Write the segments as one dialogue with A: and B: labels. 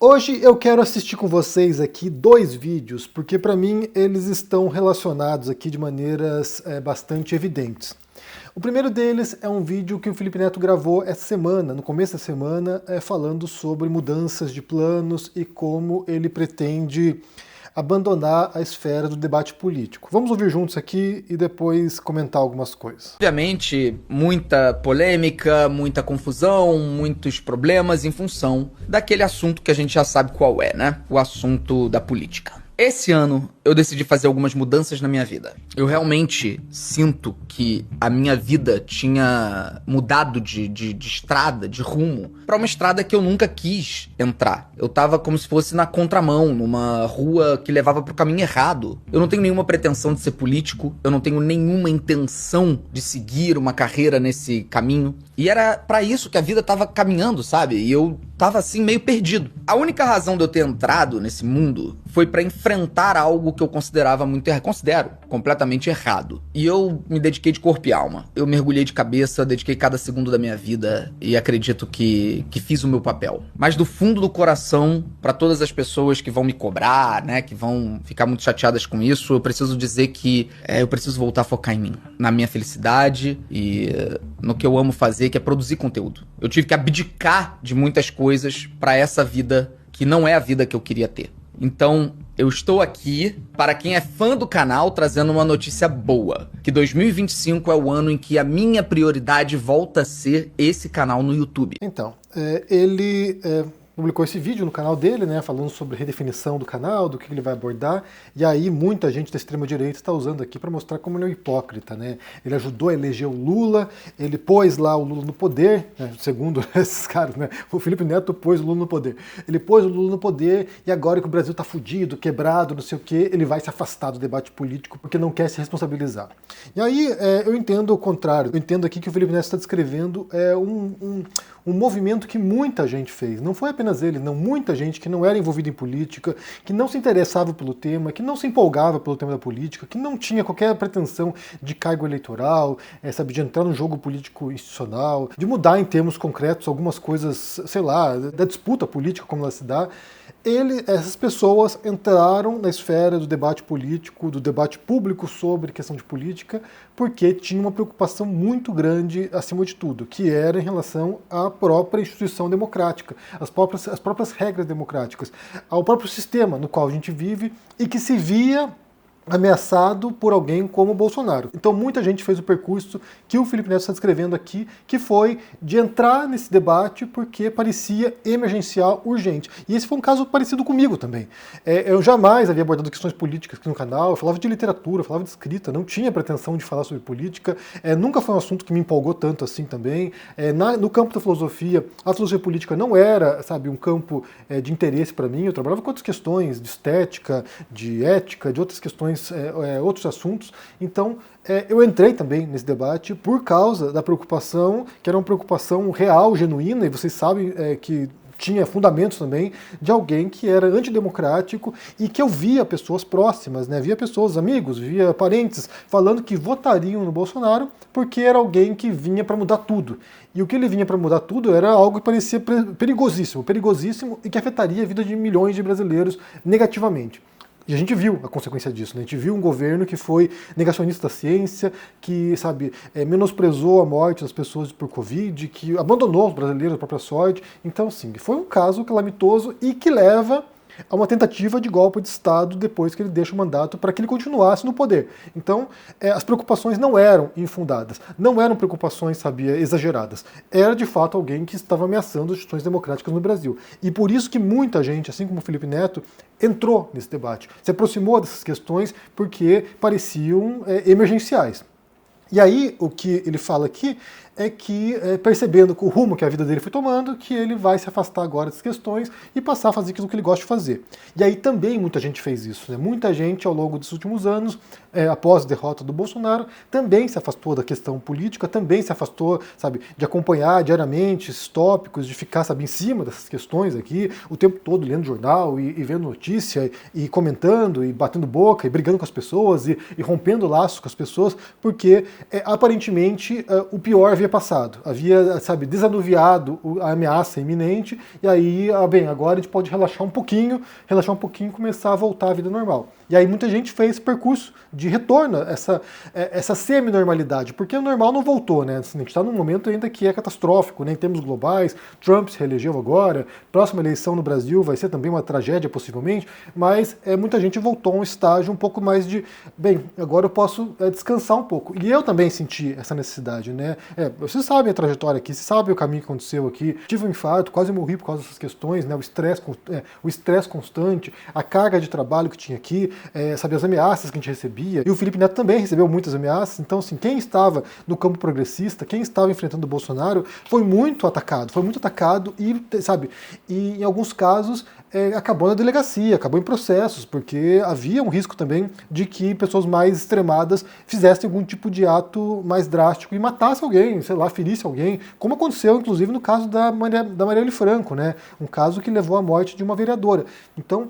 A: Hoje eu quero assistir com vocês aqui dois vídeos, porque para mim eles estão relacionados aqui de maneiras bastante evidentes. O primeiro deles é um vídeo que o Felipe Neto gravou essa semana, no começo da semana, falando sobre mudanças de planos e como ele pretende abandonar a esfera do debate político. Vamos ouvir juntos aqui e depois comentar algumas coisas.
B: Obviamente, muita polêmica, muita confusão, muitos problemas em função daquele assunto que a gente já sabe qual é, né? O assunto da política. Esse ano eu decidi fazer algumas mudanças na minha vida. Eu realmente sinto que a minha vida tinha mudado de estrada, de rumo, para uma estrada que eu nunca quis entrar. Eu tava como se fosse na contramão, numa rua que levava pro caminho errado. Eu não tenho nenhuma pretensão de ser político, eu não tenho nenhuma intenção de seguir uma carreira nesse caminho. E era pra isso que a vida tava caminhando, sabe? E eu tava assim meio perdido. A única razão de eu ter entrado nesse mundo foi pra enfrentar algo que eu considero completamente errado. E eu me dediquei de corpo e alma. Eu mergulhei de cabeça, dediquei cada segundo da minha vida e acredito que fiz o meu papel. Mas do fundo do coração, pra todas as pessoas que vão me cobrar, né, que vão ficar muito chateadas com isso, eu preciso dizer que eu preciso voltar a focar em mim, na minha felicidade e no que eu amo fazer, que é produzir conteúdo. Eu tive que abdicar de muitas coisas pra essa vida que não é a vida que eu queria ter. Então, eu estou aqui, para quem é fã do canal, trazendo uma notícia boa. Que 2025 é o ano em que a minha prioridade volta a ser esse canal no YouTube.
A: Então, ele publicou esse vídeo no canal dele, né, falando sobre redefinição do canal, do que ele vai abordar, e aí muita gente da extrema-direita está usando aqui para mostrar como ele é um hipócrita, né? Ele ajudou a eleger o Lula, ele pôs lá o Lula no poder, né, segundo esses caras, né? O Felipe Neto pôs o Lula no poder. Ele pôs o Lula no poder e agora que o Brasil está fudido, quebrado, não sei o quê, ele vai se afastar do debate político porque não quer se responsabilizar. E aí eu entendo o contrário, eu entendo aqui que o Felipe Neto está descrevendo um movimento que muita gente fez, não foi apenas ele, não, muita gente que não era envolvida em política, que não se interessava pelo tema, que não se empolgava pelo tema da política, que não tinha qualquer pretensão de cargo eleitoral, sabe, de entrar no jogo político institucional, de mudar em termos concretos algumas coisas, sei lá, da disputa política como ela se dá. Essas pessoas entraram na esfera do debate político, do debate público sobre questão de política, porque tinha uma preocupação muito grande, acima de tudo, que era em relação à própria instituição democrática, às próprias regras democráticas, ao próprio sistema no qual a gente vive e que se via ameaçado por alguém como o Bolsonaro. Então muita gente fez o percurso que o Felipe Neto está descrevendo aqui, que foi de entrar nesse debate porque parecia emergencial, urgente. E esse foi um caso parecido comigo também. Eu jamais havia abordado questões políticas aqui no canal, eu falava de literatura, eu falava de escrita, não tinha pretensão de falar sobre política, nunca foi um assunto que me empolgou tanto assim também. No campo da filosofia, a filosofia política não era, sabe, um campo de interesse para mim, eu trabalhava com outras questões de estética, de ética, de outras questões, outros assuntos. Então eu entrei também nesse debate por causa da preocupação, que era uma preocupação real, genuína, e vocês sabem que tinha fundamentos também de alguém que era antidemocrático e que eu via pessoas próximas, né? Via pessoas, amigos, via parentes, falando que votariam no Bolsonaro porque era alguém que vinha para mudar tudo. E o que ele vinha para mudar tudo era algo que parecia perigosíssimo e que afetaria a vida de milhões de brasileiros negativamente. E a gente viu a consequência disso, né? A gente viu um governo que foi negacionista da ciência, que, sabe, menosprezou a morte das pessoas por Covid, que abandonou os brasileiros à própria sorte. Então, sim, foi um caso calamitoso e que leva a uma tentativa de golpe de Estado depois que ele deixa o mandato para que ele continuasse no poder. Então, as preocupações não eram infundadas, não eram preocupações, sabia, exageradas. Era, de fato, alguém que estava ameaçando as instituições democráticas no Brasil. E por isso que muita gente, assim como o Felipe Neto, entrou nesse debate, se aproximou dessas questões porque pareciam emergenciais. E aí, o que ele fala aqui é que, percebendo o rumo que a vida dele foi tomando, que ele vai se afastar agora dessas questões e passar a fazer aquilo que ele gosta de fazer. E aí também muita gente fez isso, né? Muita gente ao longo dos últimos anos, após a derrota do Bolsonaro, também se afastou da questão política, também se afastou, sabe, de acompanhar diariamente esses tópicos, de ficar, sabe, em cima dessas questões aqui, o tempo todo lendo jornal e vendo notícia e comentando e batendo boca e brigando com as pessoas e rompendo laços com as pessoas, porque aparentemente o pior havia passado, havia, sabe, desanuviado a ameaça iminente, e aí, bem, agora a gente pode relaxar um pouquinho e começar a voltar à vida normal. E aí muita gente fez esse percurso de retorno, essa semi-normalidade, porque o normal não voltou, né? Assim, a gente está num momento ainda que é catastrófico, né? Em termos globais, Trump se reelegeu agora, próxima eleição no Brasil vai ser também uma tragédia, possivelmente, mas muita gente voltou a um estágio um pouco mais de, bem, agora eu posso descansar um pouco. E eu também senti essa necessidade, né? Vocês sabem a trajetória aqui, vocês sabem o caminho que aconteceu aqui, tive um infarto, quase morri por causa dessas questões, né? O estresse constante, a carga de trabalho que tinha aqui, sabe, as ameaças que a gente recebia, e o Felipe Neto também recebeu muitas ameaças, então, assim, quem estava no campo progressista, quem estava enfrentando o Bolsonaro, foi muito atacado e, sabe, e em alguns casos acabou na delegacia, acabou em processos, porque havia um risco também de que pessoas mais extremadas fizessem algum tipo de ato mais drástico e matassem alguém, sei lá, ferisse alguém, como aconteceu, inclusive, no caso da Marielle Franco, né, um caso que levou à morte de uma vereadora. Então,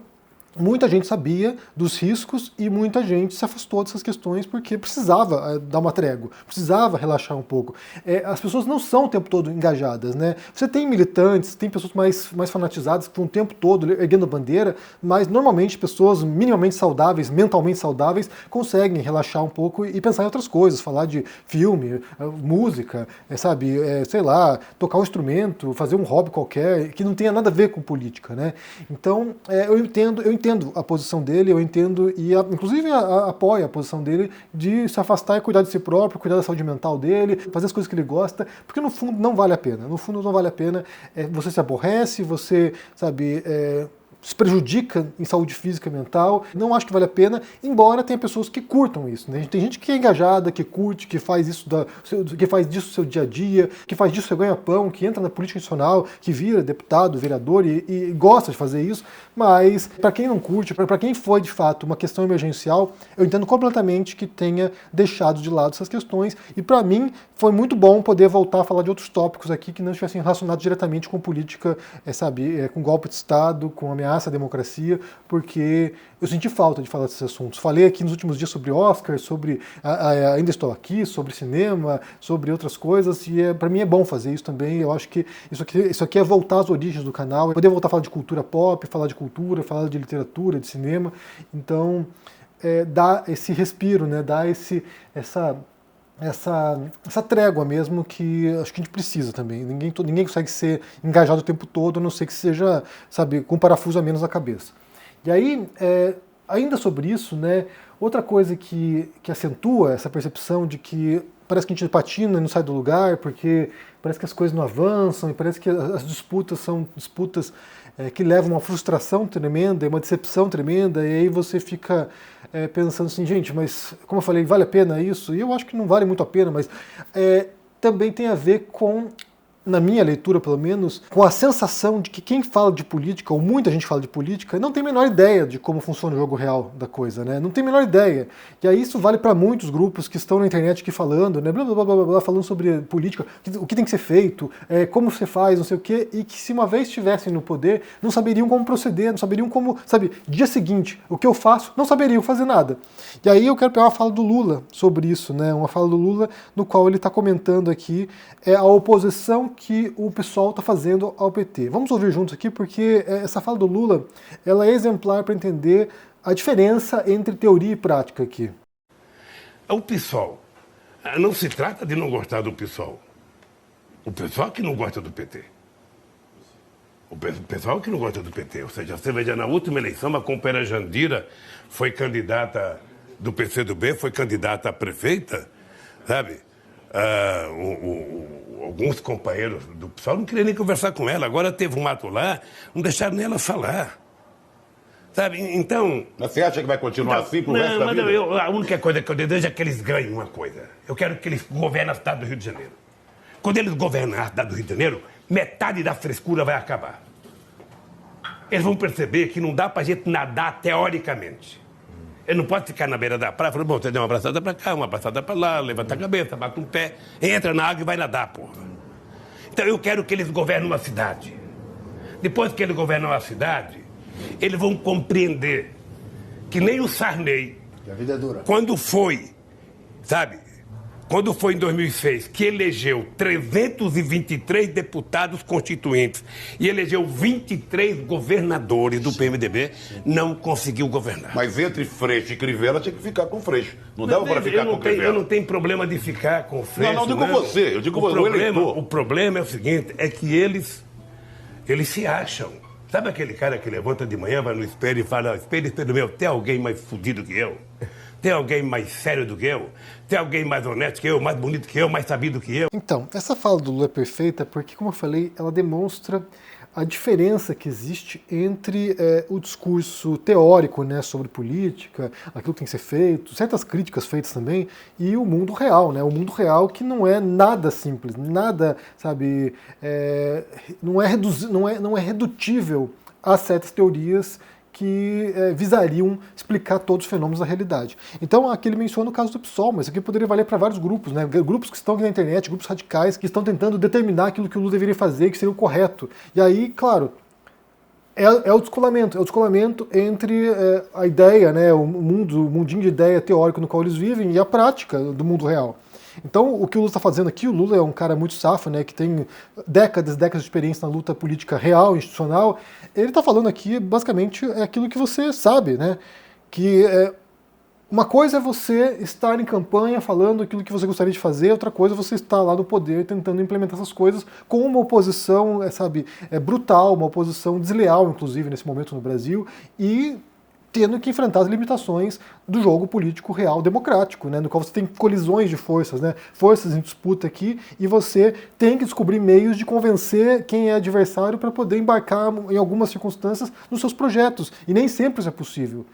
A: muita gente sabia dos riscos e muita gente se afastou dessas questões porque precisava dar uma trégua, precisava relaxar um pouco. As pessoas não são o tempo todo engajadas, né? Você tem militantes, tem pessoas mais fanatizadas que estão o tempo todo erguendo bandeira, mas normalmente pessoas minimamente saudáveis, mentalmente saudáveis, conseguem relaxar um pouco e pensar em outras coisas, falar de filme, música, sabe, sei lá, tocar um instrumento, fazer um hobby qualquer, que não tenha nada a ver com política, né? Então, eu entendo a posição dele, eu entendo e inclusive apoio a posição dele de se afastar e cuidar de si próprio, cuidar da saúde mental dele, fazer as coisas que ele gosta, porque no fundo não vale a pena. No fundo não vale a pena. Você se aborrece, você, sabe, se prejudica em saúde física e mental. Não acho que vale a pena, embora tenha pessoas que curtam isso, né? Tem gente que é engajada, que curte, que faz isso que faz disso seu dia a dia, que faz disso seu ganha-pão, que entra na política nacional, que vira deputado, vereador e gosta de fazer isso, mas para quem não curte, para quem foi de fato uma questão emergencial, eu entendo completamente que tenha deixado de lado essas questões, e para mim foi muito bom poder voltar a falar de outros tópicos aqui que não estivessem relacionados diretamente com política, sabe, com golpe de Estado, com ameaça à democracia, porque eu senti falta de falar desses assuntos. Falei aqui nos últimos dias sobre Oscar, sobre Ainda Estou Aqui, sobre cinema, sobre outras coisas, e para mim é bom fazer isso também. Eu acho que isso aqui é voltar às origens do canal, é poder voltar a falar de cultura pop, falar de cultura, falar de literatura, de cinema. Então, dá esse respiro, né? Dá essa trégua mesmo que acho que a gente precisa também. Ninguém consegue ser engajado o tempo todo, a não ser que seja, sabe, com um parafuso a menos na cabeça. E aí, ainda sobre isso, né, outra coisa que acentua essa percepção de que parece que a gente patina e não sai do lugar, porque parece que as coisas não avançam, e parece que as disputas são disputas que levam a uma frustração tremenda, uma decepção tremenda, e aí você fica pensando assim, gente, mas como eu falei, vale a pena isso? E eu acho que não vale muito a pena, mas também tem a ver com, na minha leitura pelo menos, com a sensação de que quem fala de política, ou muita gente fala de política, não tem a menor ideia de como funciona o jogo real da coisa, né? Não tem a menor ideia. E aí isso vale para muitos grupos que estão na internet aqui falando, né? Blá, blá, blá, blá, blá, falando sobre política, o que tem que ser feito, como você faz, não sei o quê, e que se uma vez estivessem no poder, não saberiam como proceder, não saberiam como, sabe, dia seguinte, o que eu faço, não saberiam fazer nada. E aí eu quero pegar uma fala do Lula sobre isso, né? Uma fala do Lula no qual ele está comentando aqui a oposição que o pessoal está fazendo ao PT. Vamos ouvir juntos aqui, porque essa fala do Lula, ela é exemplar para entender a diferença entre teoria e prática aqui.
C: O PSOL, não se trata de não gostar do PSOL. O pessoal que não gosta do PT. O pessoal que não gosta do PT. Ou seja, você veja, na última eleição, a companheira Jandira foi candidata do PCdoB, foi candidata a prefeita, sabe? Alguns companheiros do PSOL não queriam nem conversar com ela. Agora teve um ato lá, não deixaram nem ela falar. Sabe, então...
D: Mas você acha que vai continuar assim pro resto da vida?
C: A única coisa que eu desejo é que eles ganhem uma coisa. Eu quero que eles governem a cidade do Rio de Janeiro. Quando eles governam a cidade do Rio de Janeiro, metade da frescura vai acabar. Eles vão perceber que não dá pra gente nadar teoricamente. Ele não pode ficar na beira da praia e falar, bom, você deu uma abraçada pra cá, uma abraçada pra lá, levanta a cabeça, bate um pé, entra na água e vai nadar, porra. Então eu quero que eles governem uma cidade. Depois que eles governam a cidade, eles vão compreender que nem o Sarney,
D: que a vida é dura,
C: quando foi, sabe, quando foi em 2006, que elegeu 323 deputados constituintes e elegeu 23 governadores do PMDB, não conseguiu governar.
D: Mas entre Freixo e Crivella tinha que ficar com Freixo. Não dava para ficar com Crivella.
C: Eu não tenho problema de ficar com Freixo.
D: Não, digo você. Eu digo o eleitor.
C: O problema é o seguinte, é que eles se acham. Sabe aquele cara que levanta de manhã, vai no espelho e fala, espelho meu, tem alguém mais fudido que eu? Tem alguém mais sério do que eu? Tem alguém mais honesto que eu, mais bonito que eu, mais sabido que eu?
A: Então, essa fala do Lula é perfeita porque, como eu falei, ela demonstra a diferença que existe entre o discurso teórico, né, sobre política, aquilo que tem que ser feito, certas críticas feitas também, e o mundo real, né? O mundo real que não é nada simples, nada, sabe, não é redutível a certas teorias que visariam explicar todos os fenômenos da realidade. Então, aqui ele menciona o caso do PSOL, mas aqui poderia valer para vários grupos, né? Grupos que estão aqui na internet, grupos radicais, que estão tentando determinar aquilo que o Lula deveria fazer, que seria o correto. E aí, claro, é o descolamento entre a ideia, né, o mundinho de ideia teórico no qual eles vivem e a prática do mundo real. Então, o que o Lula está fazendo aqui, o Lula é um cara muito safo, né, que tem décadas de experiência na luta política real, institucional. Ele está falando aqui, basicamente, é aquilo que você sabe, né, que uma coisa é você estar em campanha falando aquilo que você gostaria de fazer, outra coisa é você estar lá no poder tentando implementar essas coisas com uma oposição, brutal, uma oposição desleal, inclusive, nesse momento no Brasil, e tendo que enfrentar as limitações do jogo político real democrático, né, no qual você tem colisões de forças, né, forças em disputa aqui, e você tem que descobrir meios de convencer quem é adversário para poder embarcar, em algumas circunstâncias, nos seus projetos, e nem sempre isso é possível.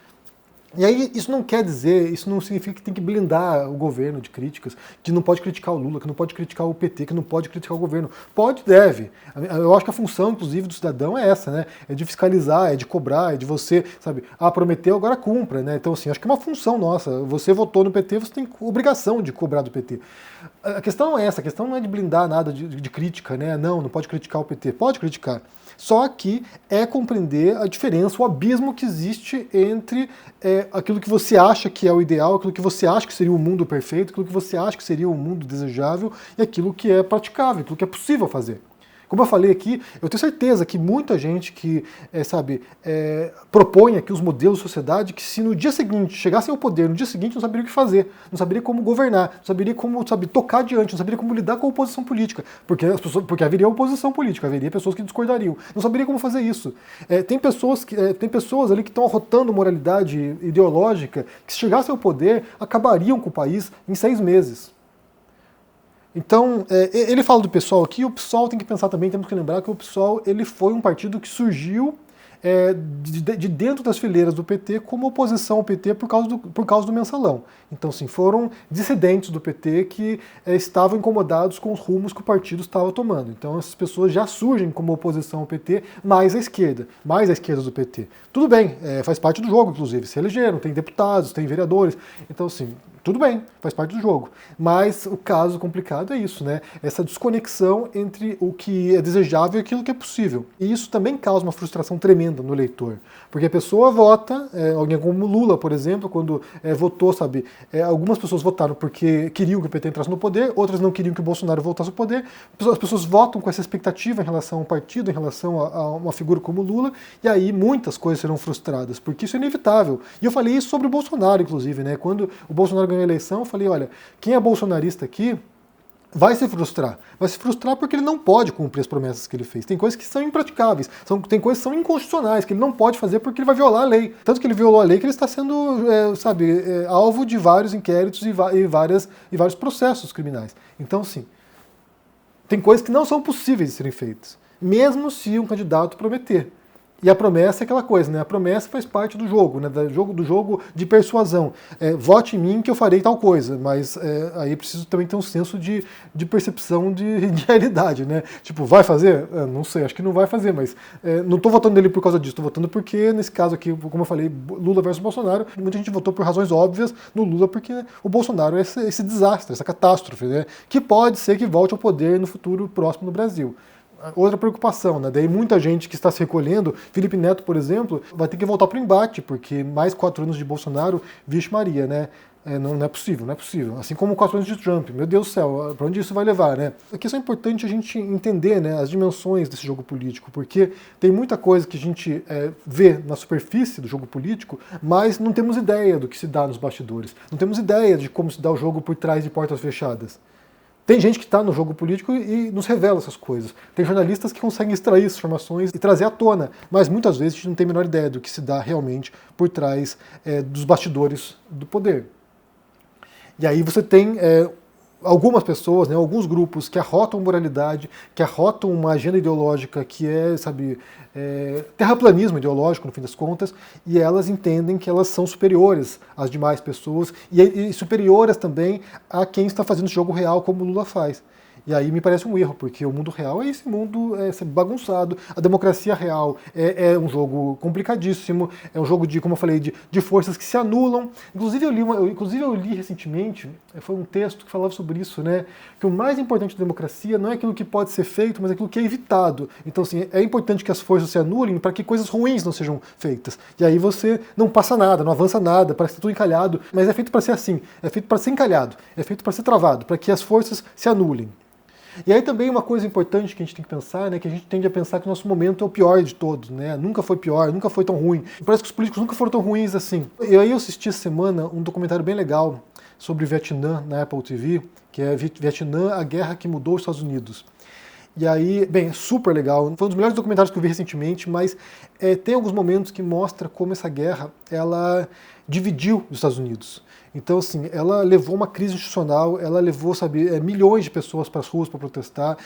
A: E aí isso não significa que tem que blindar o governo de críticas, que não pode criticar o Lula, que não pode criticar o PT, que não pode criticar o governo. Pode, deve. Eu acho que a função, inclusive, do cidadão é essa, né? É de fiscalizar, é de cobrar, é de você, sabe, prometeu, agora cumpra, né? Então, assim, acho que é uma função nossa. Você votou no PT, você tem obrigação de cobrar do PT. A questão não é essa, a questão não é de blindar nada de crítica, né? Não pode criticar o PT. Pode criticar. Só que é compreender a diferença, o abismo que existe entre aquilo que você acha que é o ideal, aquilo que você acha que seria o mundo perfeito, aquilo que você acha que seria o mundo desejável e aquilo que é praticável, aquilo que é possível fazer. Como eu falei aqui, eu tenho certeza que muita gente que, propõe aqui os modelos de sociedade que se no dia seguinte chegassem ao poder, no dia seguinte não saberia o que fazer, não saberia como governar, não saberia como, tocar adiante, não saberia como lidar com a oposição política, porque haveria oposição política, haveria pessoas que discordariam, não saberia como fazer isso. Tem pessoas ali que estão arrotando moralidade ideológica que se chegassem ao poder acabariam com o país em 6 meses. Então, ele fala do PSOL aqui, o PSOL tem que pensar também, temos que lembrar que o PSOL ele foi um partido que surgiu de dentro das fileiras do PT como oposição ao PT por causa do mensalão. Então, sim, foram dissidentes do PT que estavam incomodados com os rumos que o partido estava tomando. Então, essas pessoas já surgem como oposição ao PT mais à esquerda do PT. Tudo bem, faz parte do jogo, inclusive, se elegeram, tem deputados, tem vereadores, então, assim, tudo bem, faz parte do jogo. Mas o caso complicado é isso, né? Essa desconexão entre o que é desejável e aquilo que é possível. E isso também causa uma frustração tremenda no eleitor. Porque a pessoa vota, alguém como Lula, por exemplo, quando votou, sabe? Algumas pessoas votaram porque queriam que o PT entrasse no poder, outras não queriam que o Bolsonaro voltasse ao poder. As pessoas votam com essa expectativa em relação ao partido, em relação a uma figura como Lula, e aí muitas coisas serão frustradas, porque isso é inevitável. E eu falei isso sobre o Bolsonaro, inclusive, né? Quando o Bolsonaro ganhou a eleição, eu falei, olha, quem é bolsonarista aqui vai se frustrar. Vai se frustrar porque ele não pode cumprir as promessas que ele fez. Tem coisas que são impraticáveis, tem coisas que são inconstitucionais, que ele não pode fazer porque ele vai violar a lei. Tanto que ele violou a lei que ele está sendo, alvo de vários inquéritos e vários processos criminais. Então, sim, tem coisas que não são possíveis de serem feitas, mesmo se um candidato prometer. E a promessa é aquela coisa, né? A promessa faz parte do jogo, né? Do jogo de persuasão. Vote em mim que eu farei tal coisa, mas aí preciso também ter um senso de percepção de realidade, né? Tipo, vai fazer? Não sei, acho que não vai fazer, mas não estou votando nele por causa disso, estou votando porque, nesse caso aqui, como eu falei, Lula versus Bolsonaro, muita gente votou por razões óbvias no Lula porque o Bolsonaro é esse desastre, essa catástrofe, né? Que pode ser que volte ao poder no futuro próximo no Brasil. outra preocupação, né? Daí muita gente que está se recolhendo, Felipe Neto, por exemplo, vai ter que voltar para o embate, porque mais 4 anos de Bolsonaro, vixe Maria, né? Não é possível, não é possível. Assim como 4 anos de Trump, meu Deus do céu, para onde isso vai levar, né? Aqui é importante a gente entender, né, as dimensões desse jogo político, porque tem muita coisa que a gente vê na superfície do jogo político, mas não temos ideia do que se dá nos bastidores, não temos ideia de como se dá o jogo por trás de portas fechadas. Tem gente que está no jogo político e nos revela essas coisas. Tem jornalistas que conseguem extrair essas informações e trazer à tona, mas muitas vezes a gente não tem a menor ideia do que se dá realmente por trás dos bastidores do poder. E aí você tem algumas pessoas, né, alguns grupos que arrotam moralidade, que arrotam uma agenda ideológica que é, sabe, terraplanismo ideológico, no fim das contas, e elas entendem que elas são superiores às demais pessoas e superiores também a quem está fazendo esse jogo real como o Lula faz. E aí me parece um erro, porque o mundo real é esse mundo bagunçado. A democracia real é um jogo complicadíssimo, é um jogo de, como eu falei, de forças que se anulam. Inclusive eu li recentemente, foi um texto que falava sobre isso, né? Que o mais importante da democracia não é aquilo que pode ser feito, mas aquilo que é evitado. Então, assim, é importante que as forças se anulem para que coisas ruins não sejam feitas. E aí você não passa nada, não avança nada, parece que tudo encalhado, mas é feito para ser assim, é feito para ser encalhado, é feito para ser travado, para que as forças se anulem. E aí também uma coisa importante que a gente tem que pensar, né, que a gente tende a pensar que o nosso momento é o pior de todos, né? Nunca foi pior, nunca foi tão ruim. Parece que os políticos nunca foram tão ruins assim. E aí eu assisti essa semana um documentário bem legal sobre o Vietnã na Apple TV, que é Vietnã, a guerra que mudou os Estados Unidos. E aí, bem, super legal. Foi um dos melhores documentários que eu vi recentemente, mas tem alguns momentos que mostra como essa guerra, ela dividiu os Estados Unidos. Então, assim, ela levou uma crise institucional, ela levou, sabe, milhões de pessoas para as ruas para protestar,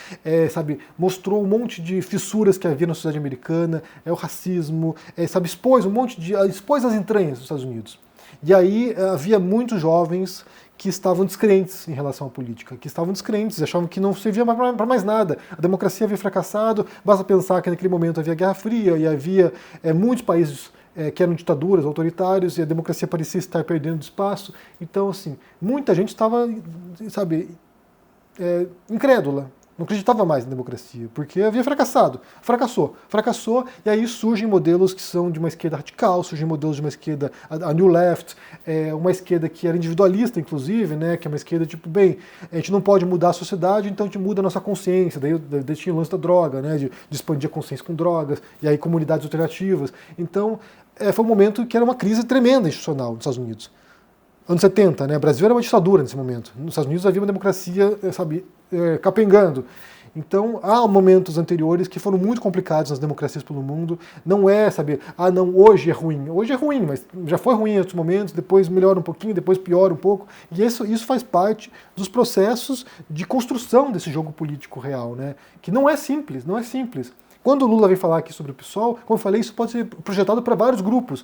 A: sabe, mostrou um monte de fissuras que havia na sociedade americana, o racismo, sabe, expôs as entranhas dos Estados Unidos. E aí havia muitos jovens que estavam descrentes em relação à política, que estavam descrentes, achavam que não servia para mais nada. A democracia havia fracassado, basta pensar que naquele momento havia Guerra Fria e havia muitos países que eram ditaduras, autoritários, e a democracia parecia estar perdendo espaço. Então, assim, muita gente estava, sabe, incrédula, não acreditava mais na democracia, porque havia fracassou, e aí surgem modelos que são de uma esquerda radical, surgem modelos de uma esquerda, a New Left, uma esquerda que era individualista, inclusive, né, que é uma esquerda tipo, bem, a gente não pode mudar a sociedade, então a gente muda a nossa consciência, daí tinha o lance da droga, né, de expandir a consciência com drogas, e aí comunidades alternativas. Então, foi um momento que era uma crise tremenda institucional nos Estados Unidos. Anos 70, né? O Brasil era uma ditadura nesse momento. Nos Estados Unidos havia uma democracia, sabe, capengando. Então, há momentos anteriores que foram muito complicados nas democracias pelo mundo. Não é, sabe, não, hoje é ruim. Hoje é ruim, mas já foi ruim em outros momentos, depois melhora um pouquinho, depois piora um pouco. E isso faz parte dos processos de construção desse jogo político real, né? Que não é simples, não é simples. Quando o Lula vem falar aqui sobre o PSOL, como eu falei, isso pode ser projetado para vários grupos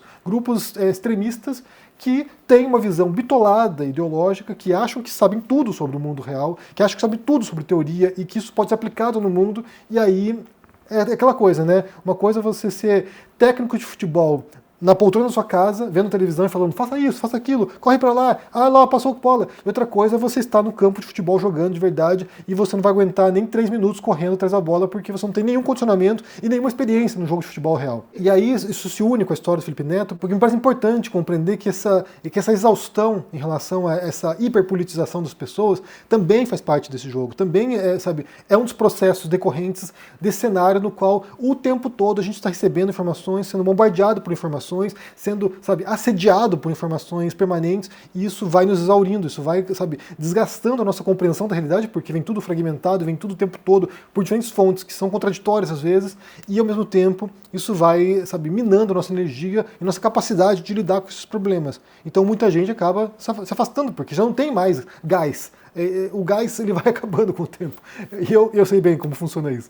A: extremistas que têm uma visão bitolada, ideológica, que acham que sabem tudo sobre o mundo real, que acham que sabem tudo sobre teoria e que isso pode ser aplicado no mundo, e aí é aquela coisa, né? Uma coisa é você ser técnico de futebol na poltrona da sua casa, vendo televisão e falando, faça isso, faça aquilo, corre pra lá, lá, passou a bola. E outra coisa é você estar no campo de futebol jogando de verdade e você não vai aguentar nem 3 minutos correndo atrás da bola porque você não tem nenhum condicionamento e nenhuma experiência no jogo de futebol real. E aí isso se une com a história do Felipe Neto, porque me parece importante compreender que essa exaustão em relação a essa hiperpolitização das pessoas também faz parte desse jogo, também é um dos processos decorrentes desse cenário no qual o tempo todo a gente está recebendo informações, sendo bombardeado por informações, sendo, sabe, assediado por informações permanentes, e isso vai nos exaurindo, isso vai, sabe, desgastando a nossa compreensão da realidade, porque vem tudo fragmentado, vem tudo o tempo todo por diferentes fontes que são contraditórias às vezes, e ao mesmo tempo isso vai, sabe, minando a nossa energia e nossa capacidade de lidar com esses problemas. Então muita gente acaba se afastando, porque já não tem mais gás. O gás ele vai acabando com o tempo. E eu sei bem como funciona isso.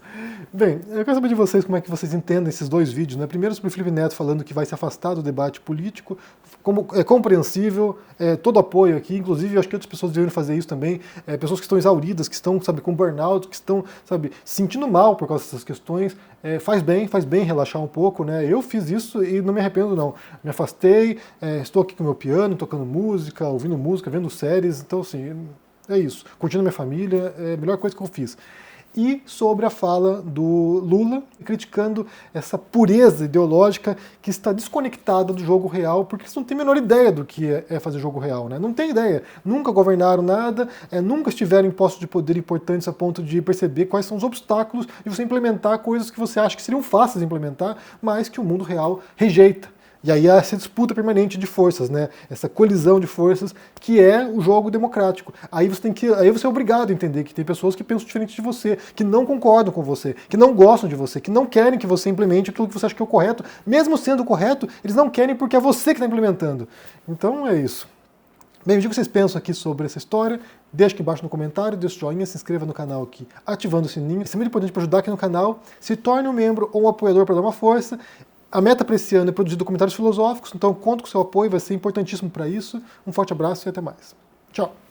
A: Bem, eu quero saber de vocês como é que vocês entendem esses dois vídeos, né? Primeiro sobre o Felipe Neto falando que vai se afastar do debate político, como é compreensível, todo apoio aqui, inclusive eu acho que outras pessoas deveriam fazer isso também, pessoas que estão exauridas, que estão, sabe, com burnout, que estão, sabe, se sentindo mal por causa dessas questões, faz bem relaxar um pouco, né? Eu fiz isso e não me arrependo não. Me afastei, estou aqui com o meu piano, tocando música, ouvindo música, vendo séries, então assim, é isso. Curtindo minha família, é a melhor coisa que eu fiz. e sobre a fala do Lula, criticando essa pureza ideológica que está desconectada do jogo real, porque eles não têm a menor ideia do que é fazer jogo real, né? Não tem ideia. Nunca governaram nada, nunca estiveram em postos de poder importantes a ponto de perceber quais são os obstáculos de você implementar coisas que você acha que seriam fáceis de implementar, mas que o mundo real rejeita. E aí há essa disputa permanente de forças, né? Essa colisão de forças que é o jogo democrático. Aí você é obrigado a entender que tem pessoas que pensam diferente de você, que não concordam com você, que não gostam de você, que não querem que você implemente aquilo que você acha que é o correto. Mesmo sendo correto, eles não querem porque é você que está implementando. Então é isso. Bem, me diga o que vocês pensam aqui sobre essa história. Deixa aqui embaixo no comentário, deixa o joinha, se inscreva no canal aqui, ativando o sininho. Isso é muito importante para ajudar aqui no canal. Se torne um membro ou um apoiador para dar uma força. A meta para esse ano é produzir documentários filosóficos, então conto com o seu apoio, vai ser importantíssimo para isso. Um forte abraço e até mais. Tchau!